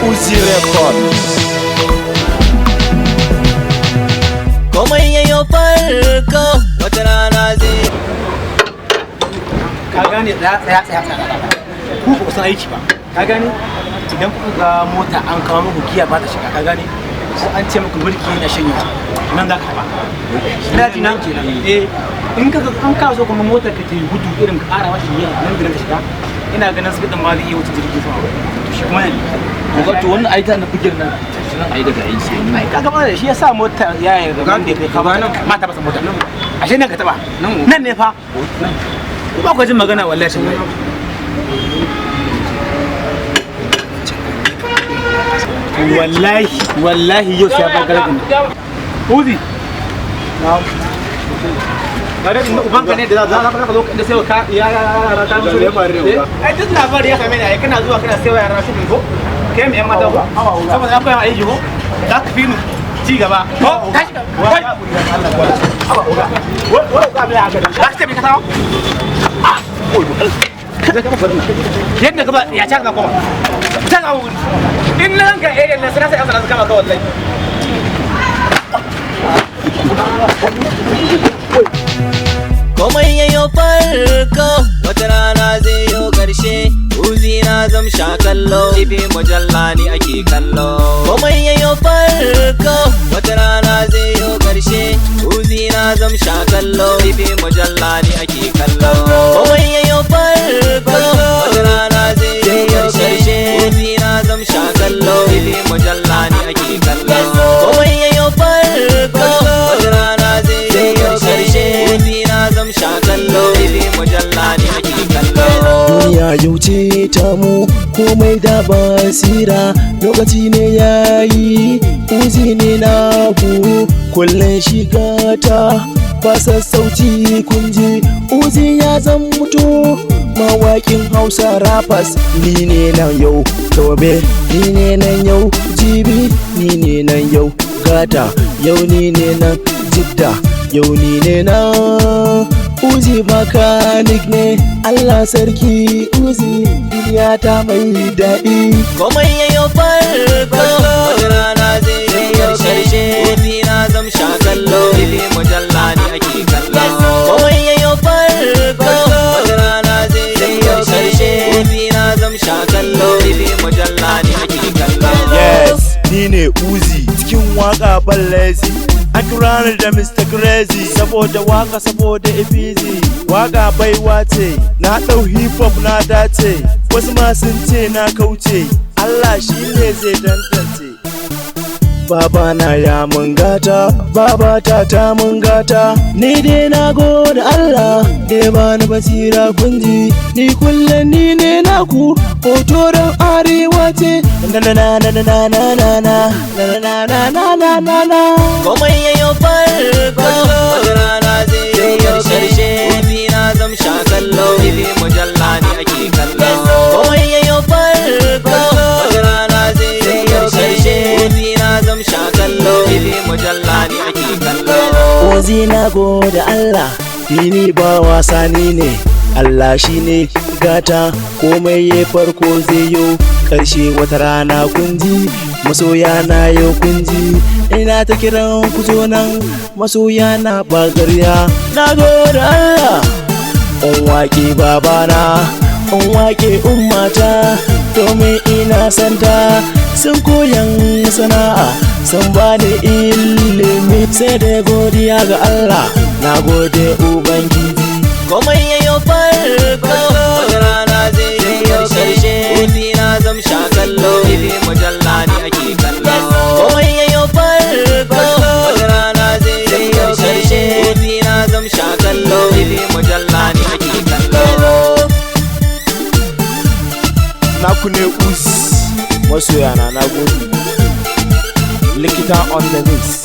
Uzi Record. Komai yayo farko wata rana zai. Ka gane tsaya ku ba san aiki ba. Ka gane idan ku ga mota an kawo muku giya ba ta shiga, ka gane ko an ce muku mulki yana shanyewa nan za ka taba. Ina ji nan kenan. In ka an kawo so kuma motar ka ta yi gudu irin ka ƙara mata giya nan da ka shiga, ina ganin su ma zai iya wuce jirgin sama. To shi kuma ne. To wannan aita na bugir nan nan ai daga aiki. Ai kaga ba da shi yasa mota ya yi da wanda kai ka ba nan mata ba san mota. Ashe nan ka taba. Nan ne fa. Ba ku jin magana wallahi shin. Wallahi yau sai ba garabin. Uzi. Na'am. Garabin uban ka ne da za ka zo da sai ka ya ta musu. Ai duk labari ya kame ne kana zuwa kana sai yara su ko? Kai mai mata ko? Saboda akwai aiki ko? Za ka fi mu ci gaba. Ko? Tashi. Wai. Allah uga. Wai uga bai haka da. Za ka tafi ka tawo? Yadda ka ba ya ta ka koma. Ta ga wuri. In nan ga area na sai an sanar kama ka wallahi. Komai yayo farko wata rana zai yo karshe. Uzi na zam sha kallo, ibi mujalla ni ake kallo. Komai yayo farko wata rana zai yo karshe. Uzi na zam sha kallo, ibi mujalla ni ake kallo. Komai yayo farko wata rana zai yo karshe. Uzi na zam sha kallo, ibi mujalla ni ake kallo. Komai yayo farko wata rana zai yo karshe. Uzi na zam sha kallo, ibi mujalla ni ake kallo. Duniya yau ce ta mu komai da basira, lokaci ne yayi, uzi ne na ku kullum shiga ta ba sassauci kunji. Uzi ya zan mutu mawaƙin Hausa rappers. Ni ne nan yau gobe, ni ne nan yau jibi, ni ne nan yau gata, yau ni ne nan jidda, yau ni ne nan Uzi makanik ne, Allah sarki Uzi, duniya ta mai daɗi. Komai yayo farko wata rana zai yo karshe. Uzi na zam sha kallo, ibi mujalla ni ake kallo. Komai yayo farko wata rana zai yo karshe. Uzi na zam sha kallo, ibi mujalla ni ake kallo. Yes, ni ne Uzi cikin waka ballazi. An kira ni da Mr. Crazy saboda waka saboda easy. Waka baiwa ce, na ɗau hip hop na dace. Wasu ma sun ce na kauce, Allah shi ne zai tantance. Babana ya mun gata, babata ta mun gata. Ni dai na gode Allah da ya bani basira kunji. Ni kullum ni ne naku, hotoron arewa ce. Na na na na na na na na na na na na na na na. Komai yayo farko wata rana zai yo karshe. Uzi na zam sha kallo, ibi mujalla ni ake kallo. Komai yayo farko wata rana zai yo karshe. Uzi na zam sha kallo, ibi mujalla ni ake kallo. Uzi na gode Allah, ni ba wasa ni ne. Allah shi ne gata, komai ya farko zai yo karshe wata rana kunji. Masoya na yau kunji, ina ta kiran ku zo nan, masoya na ba ƙarya. Na gode Allah, in waƙe babana, in waƙe ummata, domin ina santa. Sun koyan sana'a, sun bani ilimi, sai da godiya ga Allah, na gode Ubangiji. Komai yayo farko wata rana zai yo karshe. Uzi na zam sha kallo, ibi mujalla ni ake kallo. Komai yayo farko wata rana zai yo karshe. Uzi na zam sha kallo, ibi mujalla ni ake kallo. Naku ne Uzi, masoyana na gode. Likita on the mix.